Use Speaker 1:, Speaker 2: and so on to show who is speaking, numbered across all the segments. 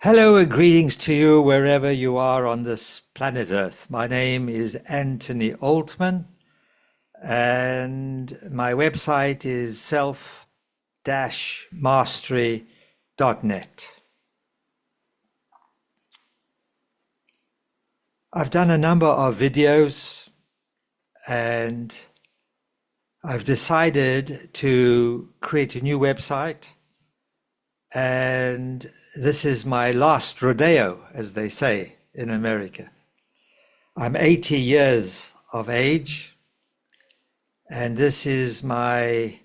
Speaker 1: Hello and greetings to you wherever you are on this planet Earth. My name is Anthony Altman and my website is self-mastery.net. I've done a number of videos and I've decided to create a new website, and this is my last rodeo, as they say in America. I'm 80 years of age, and this is my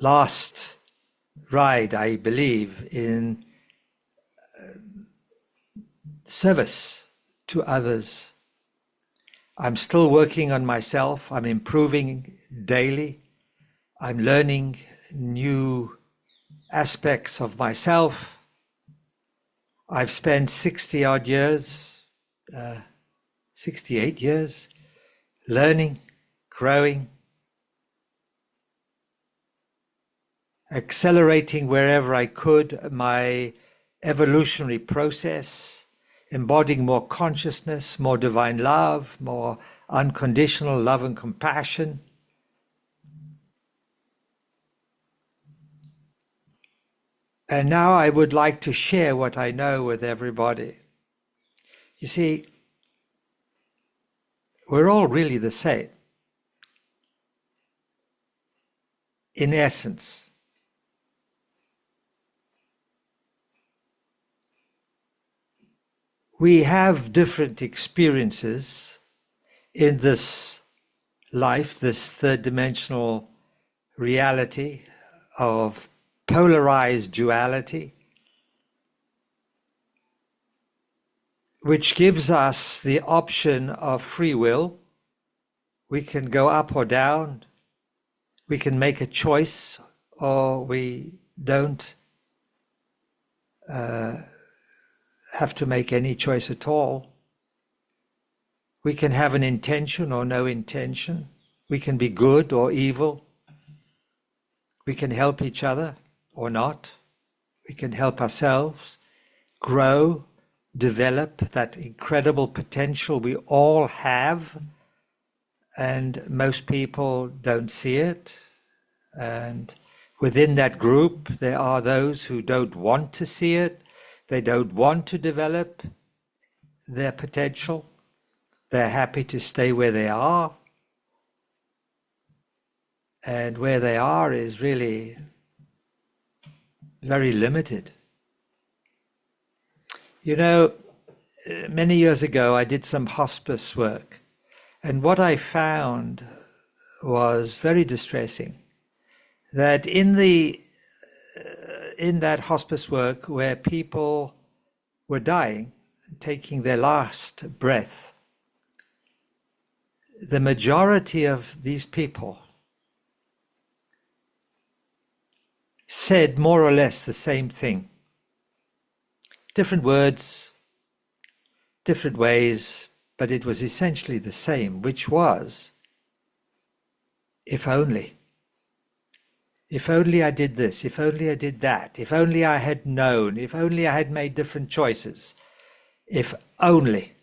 Speaker 1: last ride, I believe, in service to others. I'm still working on myself. I'm improving daily. I'm learning new aspects of myself. I've spent 60 odd years, 68 years, learning, growing, accelerating wherever I could my evolutionary process, embodying more consciousness, more divine love, more unconditional love and compassion. And now I would like to share what I know with everybody. You see, we're all really the same, in essence. We have different experiences in this life, this third-dimensional reality of polarized duality, which gives us the option of free will. We can go up or down. We can make a choice, or we don't have to make any choice at all. We can have an intention or no intention. We can be good or evil. We can help each other or not. We can help ourselves grow, develop that incredible potential we all have, and most people don't see it. And within that group, there are those who don't want to see it. They don't want to develop their potential. They're happy to stay where they are. And where they are is really very limited. You know, many years ago I did some hospice work, and what I found was very distressing. That in that hospice work where people were dying, taking their last breath, the majority of these people said more or less the same thing. Different words, different ways, but it was essentially the same, which was, if only. If only I did this, if only I did that, if only I had known, if only I had made different choices, if only.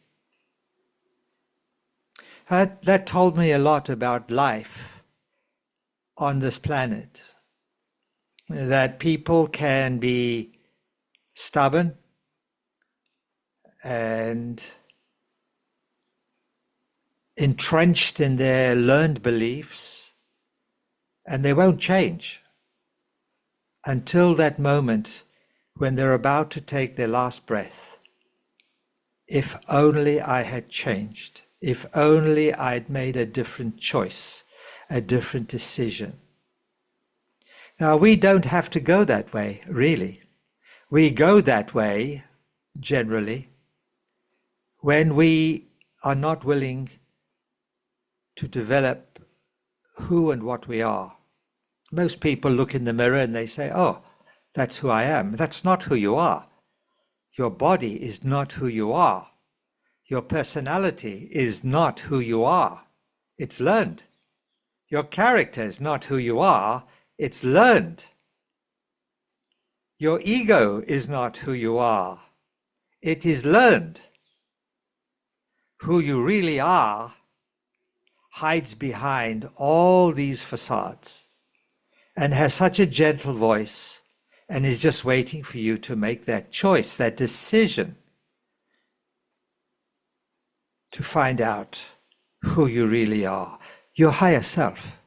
Speaker 1: That told me a lot about life on this planet. That people can be stubborn and entrenched in their learned beliefs, and they won't change until that moment when they're about to take their last breath. If only I had changed, if only I'd made a different choice, a different decision. Now, we don't have to go that way, really. We go that way, generally, when we are not willing to develop who and what we are. Most people look in the mirror and they say, oh, that's who I am. That's not who you are. Your body is not who you are. Your personality is not who you are. It's learned. Your character is not who you are. It's learned. Your ego is not who you are. It is learned. Who you really are hides behind all these facades and has such a gentle voice and is just waiting for you to make that choice, that decision to find out who you really are, your higher self.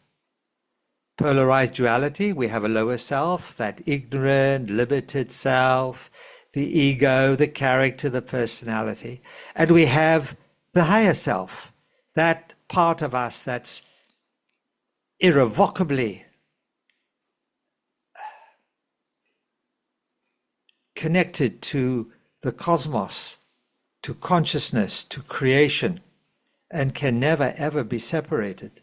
Speaker 1: Polarized duality, we have a lower self, that ignorant, limited self, the ego, the character, the personality. And we have the higher self, that part of us that's irrevocably connected to the cosmos, to consciousness, to creation, and can never ever be separated.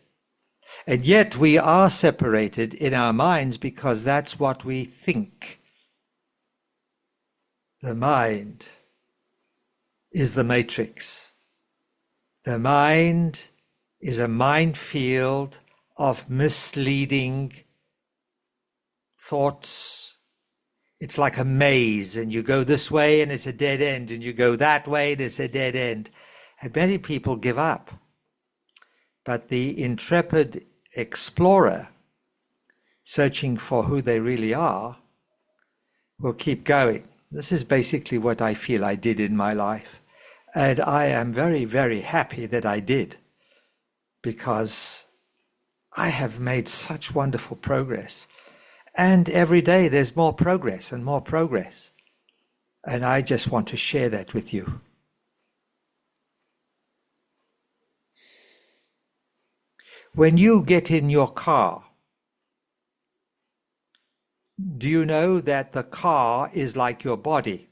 Speaker 1: And yet we are separated in our minds because that's what we think. The mind is the matrix. The mind is a minefield of misleading thoughts. It's like a maze, and you go this way and it's a dead end, and you go that way and it's a dead end. And many people give up. But the intrepid explorer, searching for who they really are, will keep going. This is basically what I feel I did in my life. And I am very, very happy that I did, because I have made such wonderful progress. And every day there's more progress and more progress. And I just want to share that with you. When you get in your car, do you know that the car is like your body?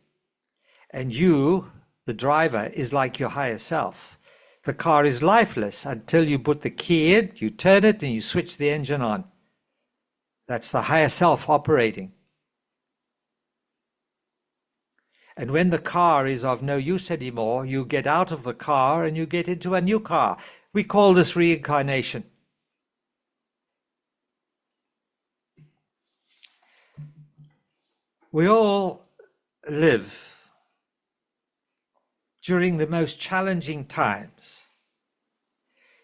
Speaker 1: And you, the driver, is like your higher self. The car is lifeless until you put the key in, you turn it, and you switch the engine on. That's the higher self operating. And when the car is of no use anymore, you get out of the car and you get into a new car. We call this reincarnation. We all live during the most challenging times.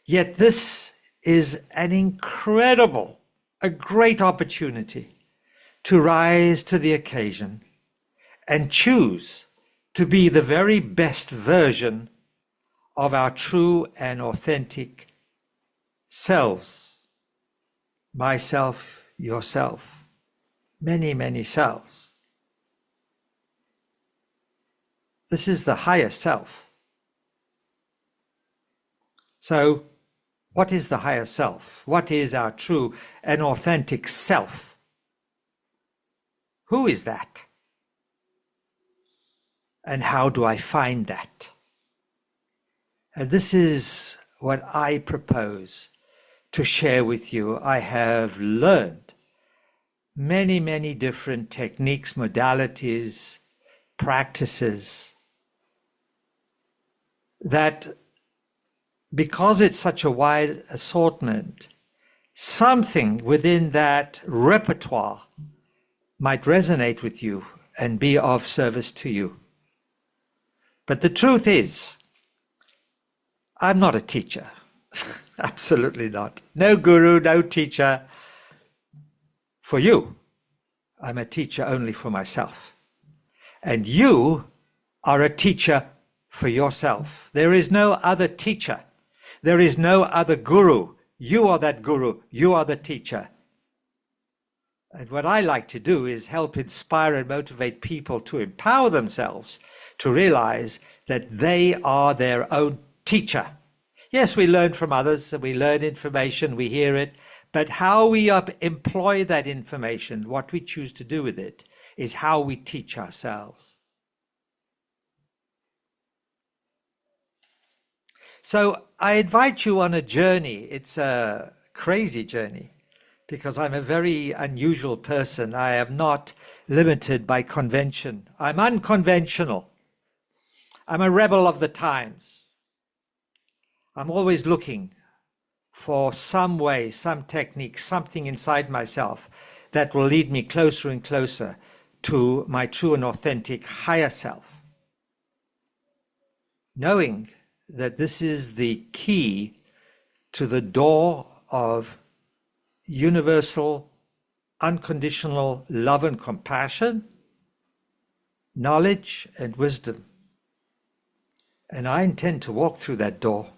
Speaker 1: Yet this is an incredible, a great opportunity to rise to the occasion and choose to be the very best version of our true and authentic selves. Myself, yourself, many, many selves. This is the higher self. So, what is the higher self? What is our true and authentic self? Who is that? And how do I find that? And this is what I propose to share with you. I have learned many, many different techniques, modalities, practices, that because it's such a wide assortment, something within that repertoire might resonate with you and be of service to you. But the truth is, I'm not a teacher. Absolutely not. No guru, no teacher for you. I'm a teacher only for myself. And you are a teacher for yourself. There is no other teacher. There is no other guru. You are that guru. You are the teacher. And what I like to do is help inspire and motivate people to empower themselves to realize that they are their own teacher. Yes, we learn from others and we learn information, we hear it, but how we employ that information, what we choose to do with it, is how we teach ourselves. So I invite you on a journey. It's a crazy journey because I'm a very unusual person. I am not limited by convention. I'm unconventional. I'm a rebel of the times. I'm always looking for some way, some technique, something inside myself that will lead me closer and closer to my true and authentic higher self, knowing that this is the key to the door of universal, unconditional love and compassion, knowledge and wisdom. And I intend to walk through that door.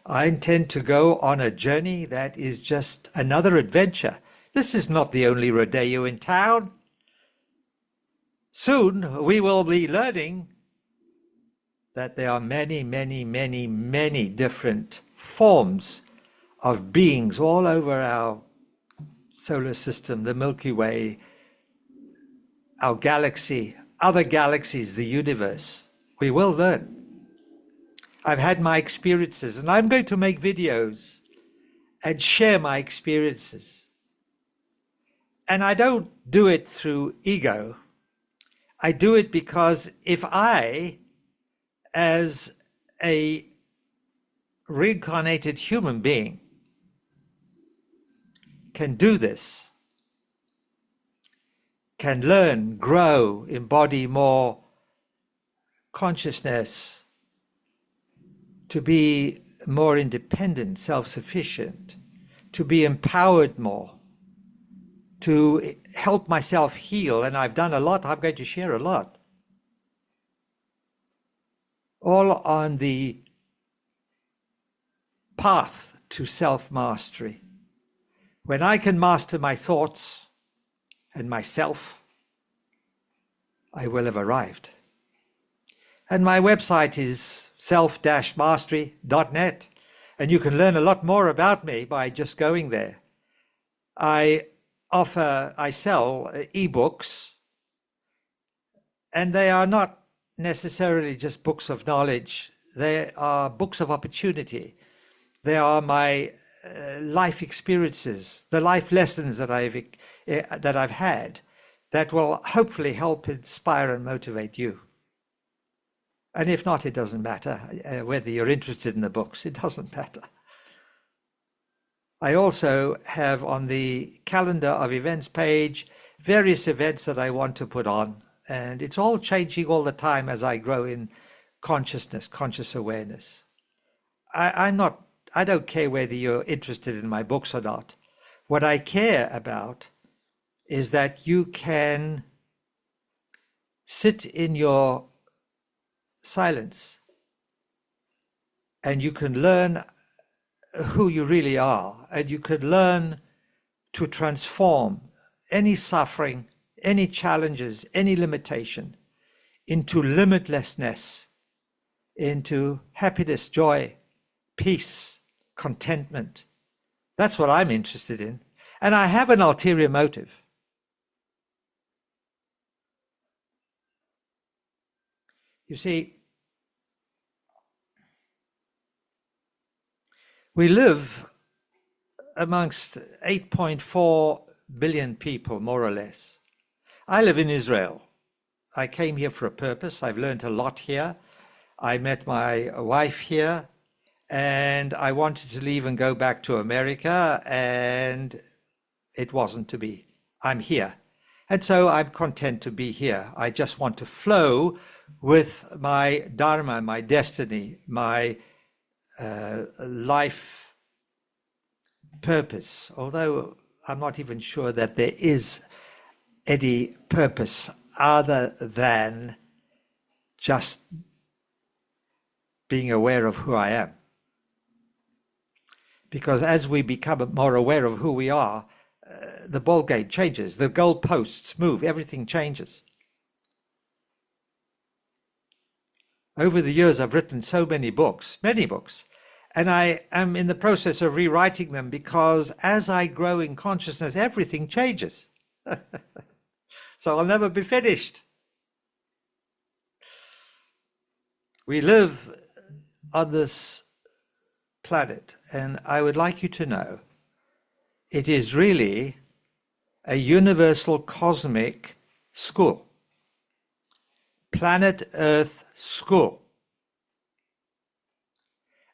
Speaker 1: I intend to go on a journey that is just another adventure. This is not the only rodeo in town. Soon we will be learning that there are many, many, many, many different forms of beings all over our solar system, the Milky Way, our galaxy, other galaxies, the universe. We will learn. I've had my experiences, and I'm going to make videos and share my experiences. And I don't do it through ego. I do it because if I, as a reincarnated human being, can do this, can learn, grow, embody more consciousness, to be more independent, self-sufficient, to be empowered more, to help myself heal, and I've done a lot, I'm going to share a lot, all on the path to self-mastery. When I can master my thoughts and myself, I will have arrived. And my website is self-mastery.net, and you can learn a lot more about me by just going there. I sell ebooks, and they are not necessarily just books of knowledge. They are books of opportunity. They are my life experiences, the life lessons that I've had, that will hopefully help inspire and motivate you. And if not, it doesn't matter whether you're interested in the books. It doesn't matter. I also have on the calendar of events page various events that I want to put on, and it's all changing all the time as I grow in consciousness, conscious awareness. I don't care whether you're interested in my books or not. What I care about is that you can sit in your silence and you can learn who you really are, and you can learn to transform any suffering, any challenges, any limitation into limitlessness, into happiness, joy, peace, contentment. That's what I'm interested in. And I have an ulterior motive. You see, we live amongst 8.4 billion people, more or less. I live in Israel. I came here for a purpose. I've learned a lot here. I met my wife here, and I wanted to leave and go back to America, and it wasn't to be. I'm here. And so I'm content to be here. I just want to flow with my dharma, my destiny, my life purpose, although I'm not even sure that there is any purpose other than just being aware of who I am. Because as we become more aware of who we are, the ball game changes, the goalposts move, everything changes. Over the years, I've written so many books, and I am in the process of rewriting them, because as I grow in consciousness, everything changes. So I'll never be finished. We live on this planet, and I would like you to know it is really a universal cosmic school. Planet Earth school.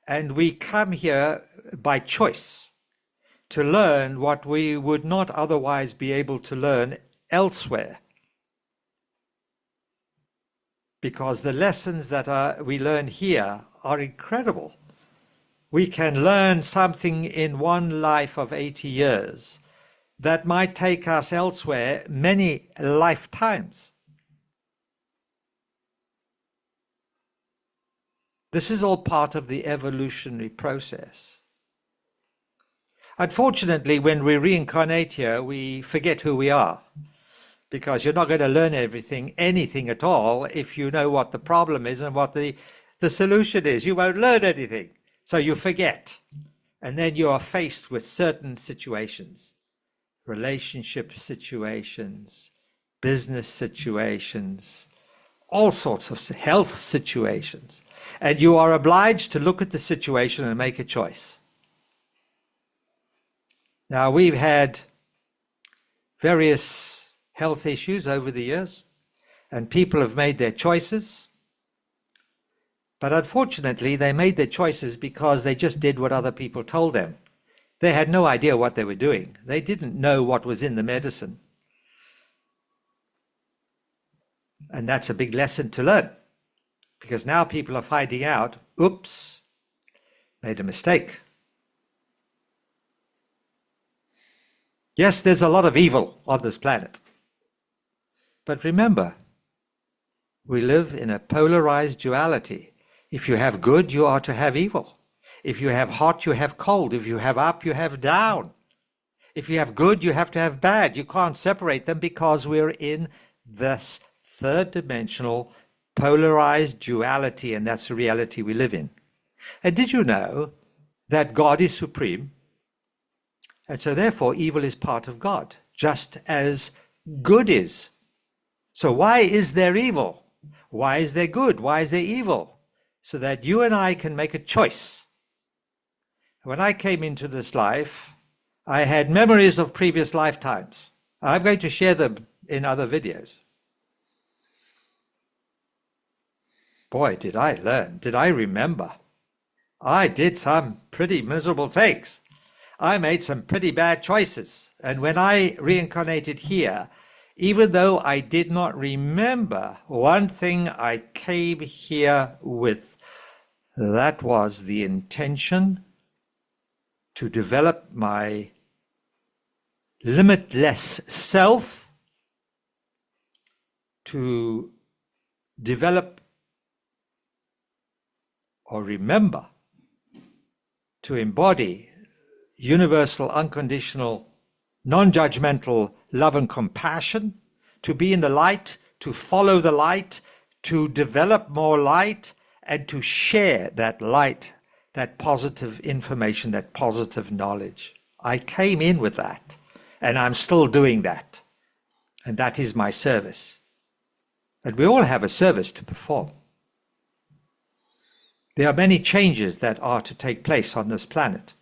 Speaker 1: And we come here by choice to learn what we would not otherwise be able to learn elsewhere. Because the lessons that we learn here are incredible. We can learn something in one life of 80 years that might take us elsewhere many lifetimes. This is all part of the evolutionary process. Unfortunately, when we reincarnate here, we forget who we are, because you're not going to learn anything at all, if you know what the problem is and what the solution is. You won't learn anything. So you forget. And then you are faced with certain situations, relationship situations, business situations, all sorts of health situations. And you are obliged to look at the situation and make a choice. Now, we've had various health issues over the years, and people have made their choices. But unfortunately, they made their choices because they just did what other people told them. They had no idea what they were doing. They didn't know what was in the medicine. And that's a big lesson to learn, because now people are finding out, oops, made a mistake. Yes, there's a lot of evil on this planet. But remember, we live in a polarized duality. If you have good, you are to have evil. If you have hot, you have cold. If you have up, you have down. If you have good, you have to have bad. You can't separate them, because we're in this third dimensional polarized duality, and that's the reality we live in. And did you know that God is supreme? And so therefore evil is part of God, just as good is. So why is there evil? Why is there good? Why is there evil? So that you and I can make a choice. When I came into this life, I had memories of previous lifetimes. I'm going to share them in other videos. Boy, did I learn, did I remember. I did some pretty miserable things. I made some pretty bad choices. And when I reincarnated here, even though I did not remember, one thing I came here with, that was the intention to develop my limitless self, to develop or remember, to embody universal, unconditional, non-judgmental love and compassion, to be in the light, to follow the light, to develop more light, and to share that light, that positive information, that positive knowledge. I came in with that, and I'm still doing that. And that is my service. And we all have a service to perform. There are many changes that are to take place on this planet.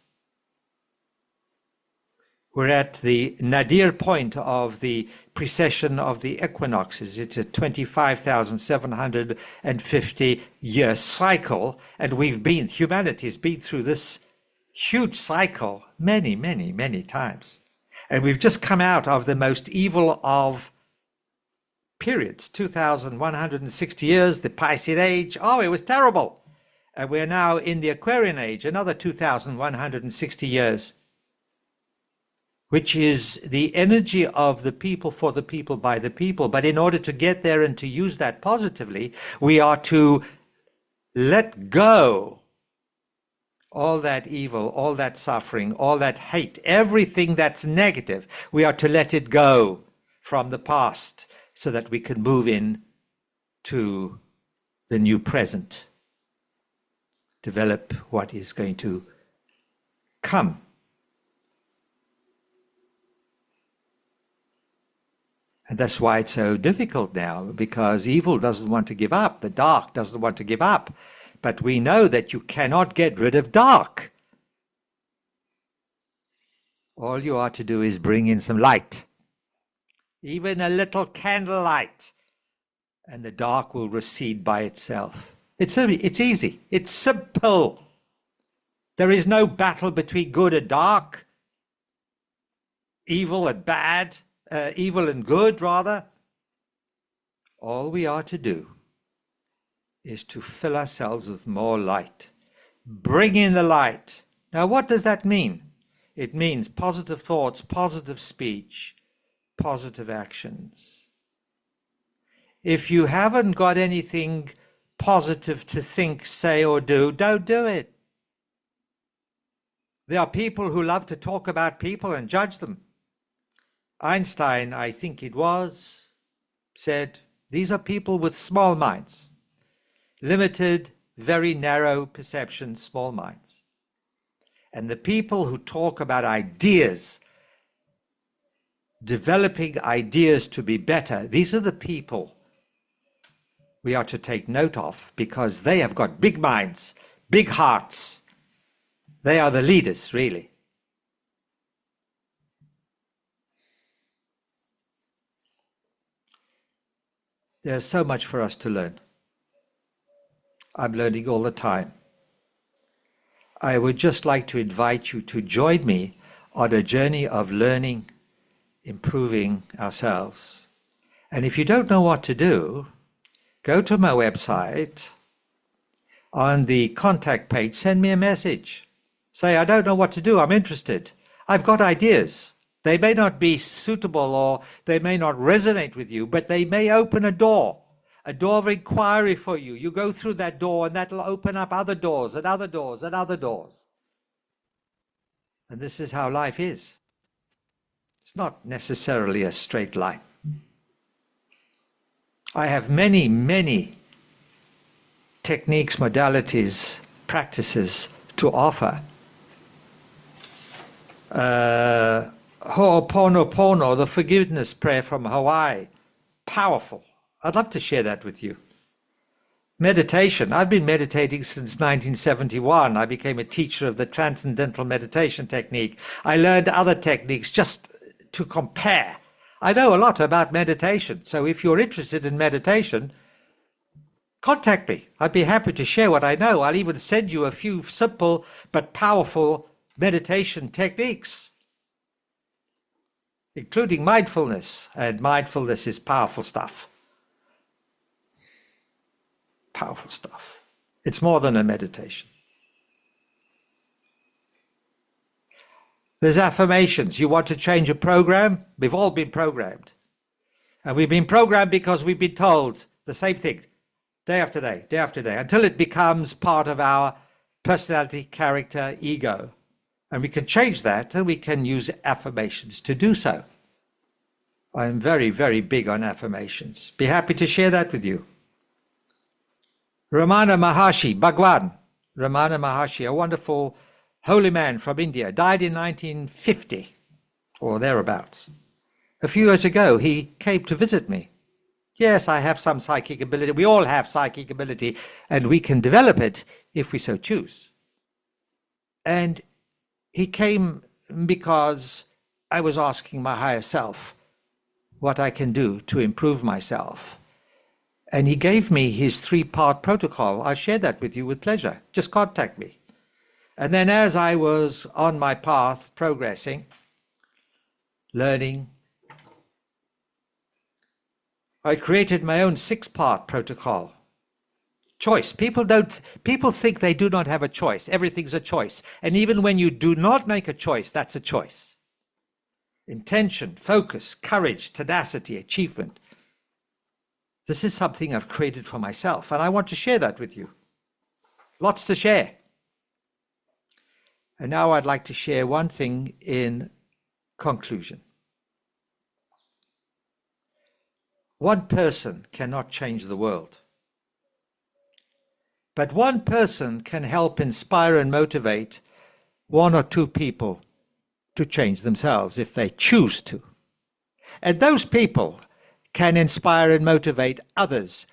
Speaker 1: We're at the nadir point of the precession of the equinoxes. It's a 25,750 year cycle, and humanity's been through this huge cycle many, many, many times. And we've just come out of the most evil of periods, 2,160 years, the Piscean Age. Oh, it was terrible. And we're now in the Aquarian Age, another 2,160 years, which is the energy of the people, for the people, by the people. But in order to get there and to use that positively, we are to let go all that evil, all that suffering, all that hate, everything that's negative. We are to let it go from the past so that we can move in to the new present, develop what is going to come. And that's why it's so difficult now, because evil doesn't want to give up. The dark doesn't want to give up. But we know that you cannot get rid of dark. All you are to do is bring in some light, even a little candlelight, and the dark will recede by itself. It's easy. It's simple. There is no battle between good and dark, evil and bad. evil and good, rather. All we are to do is to fill ourselves with more light. Bring in the light. Now, what does that mean? It means positive thoughts, positive speech, positive actions. If you haven't got anything positive to think, say, or do, don't do it. There are people who love to talk about people and judge them. Einstein, I think it was, said, these are people with small minds, limited, very narrow perceptions, small minds. And the people who talk about ideas, developing ideas to be better, these are the people we are to take note of, because they have got big minds, big hearts. They are the leaders, really. There's so much for us to learn. I'm learning all the time. I would just like to invite you to join me on a journey of learning, improving ourselves. And if you don't know what to do, go to my website. On the contact page, send me a message. Say, I don't know what to do. I'm interested. I've got ideas. They may not be suitable or they may not resonate with you, but they may open a door of inquiry for you. You go through that door and that'll open up other doors and other doors and other doors. And this is how life is. It's not necessarily a straight line. I have many, many techniques, modalities, practices to offer. Ho'oponopono, the forgiveness prayer from Hawaii, powerful. I'd love to share that with you. Meditation, I've been meditating since 1971. I became a teacher of the Transcendental Meditation technique. I learned other techniques just to compare. I know a lot about meditation, so if you're interested in meditation, contact me. I'd be happy to share what I know. I'll even send you a few simple but powerful meditation techniques, including mindfulness. And mindfulness is powerful stuff. Powerful stuff. It's more than a meditation. There's affirmations. You want to change a program? We've all been programmed. And we've been programmed because we've been told the same thing day after day, day after day, until it becomes part of our personality, character, ego. And we can change that, and we can use affirmations to do so. I'm very, very big on affirmations. Be happy to share that with you. Ramana Maharshi, Bhagwan, Ramana Maharshi, a wonderful holy man from India, died in 1950 or thereabouts. A few years ago, he came to visit me. Yes, I have some psychic ability. We all have psychic ability, and we can develop it if we so choose. And he came because I was asking my higher self what I can do to improve myself. And he gave me his 3-part protocol. I'll share that with you with pleasure. Just contact me. And then as I was on my path, progressing, learning, I created my own 6-part protocol. Choice. People think they do not have a choice. Everything's a choice. And even when you do not make a choice, that's a choice. Intention, focus, courage, tenacity, achievement. This is something I've created for myself, and I want to share that with you. Lots to share. And now I'd like to share one thing in conclusion. One person cannot change the world. But one person can help inspire and motivate 1 or 2 people to change themselves if they choose to. And those people can inspire and motivate others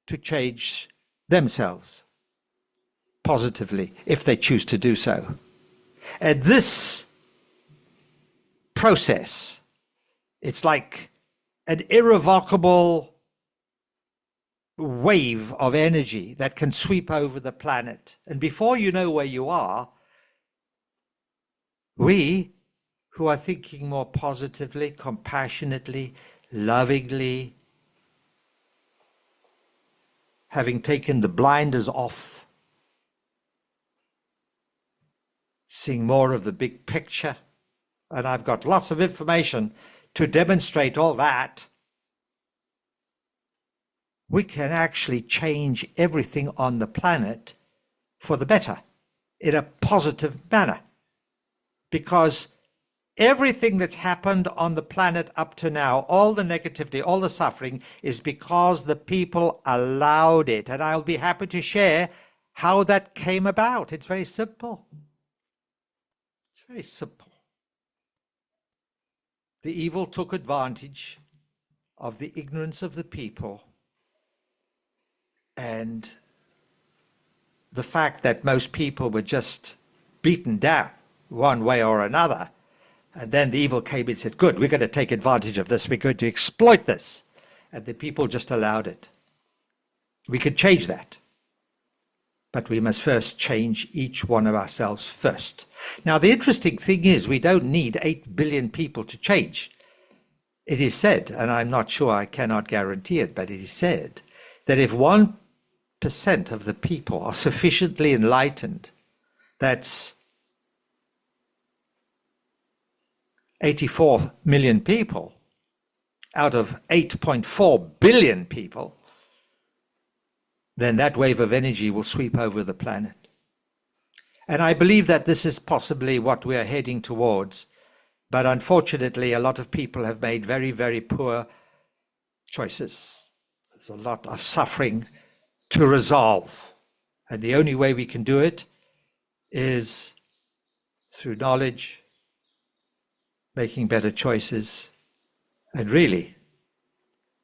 Speaker 1: to change themselves positively if they choose to do so. And this process, it's like an irrevocable wave of energy that can sweep over the planet. And before you know where you are, we who are thinking more positively, compassionately, lovingly, having taken the blinders off, seeing more of the big picture. And I've got lots of information to demonstrate all that. We can actually change everything on the planet for the better in a positive manner. Because everything that's happened on the planet up to now, all the negativity, all the suffering, is because the people allowed it. And I'll be happy to share how that came about. It's very simple. It's very simple. The evil took advantage of the ignorance of the people and the fact that most people were just beaten down one way or another. And then the evil came and said, good, we're going to take advantage of this. We're going to exploit this. And the people just allowed it. We could change that. But we must first change each one of ourselves first. Now, the interesting thing is we don't need 8 billion people to change. It is said, and I'm not sure, I cannot guarantee it, but it is said that if 1% of the people are sufficiently enlightened, that's 84 million people out of 8.4 billion people, then that wave of energy will sweep over the planet. And I believe that this is possibly what we are heading towards. But unfortunately, a lot of people have made very, very poor choices. There's a lot of suffering to resolve. And the only way we can do it is through knowledge, making better choices, and really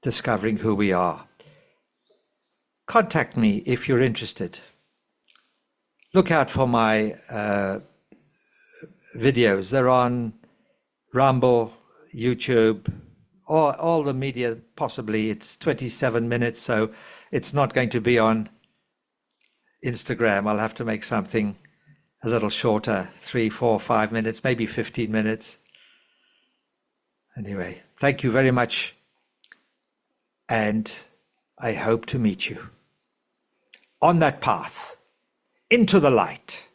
Speaker 1: discovering who we are. Contact me if you're interested. Look out for my videos. They're on Rumble, YouTube, or all the media possibly. It's 27 minutes, so it's not going to be on Instagram. I'll have to make something a little shorter, 3, 4, 5 minutes, maybe 15 minutes. Anyway, thank you very much, and I hope to meet you on that path into the light.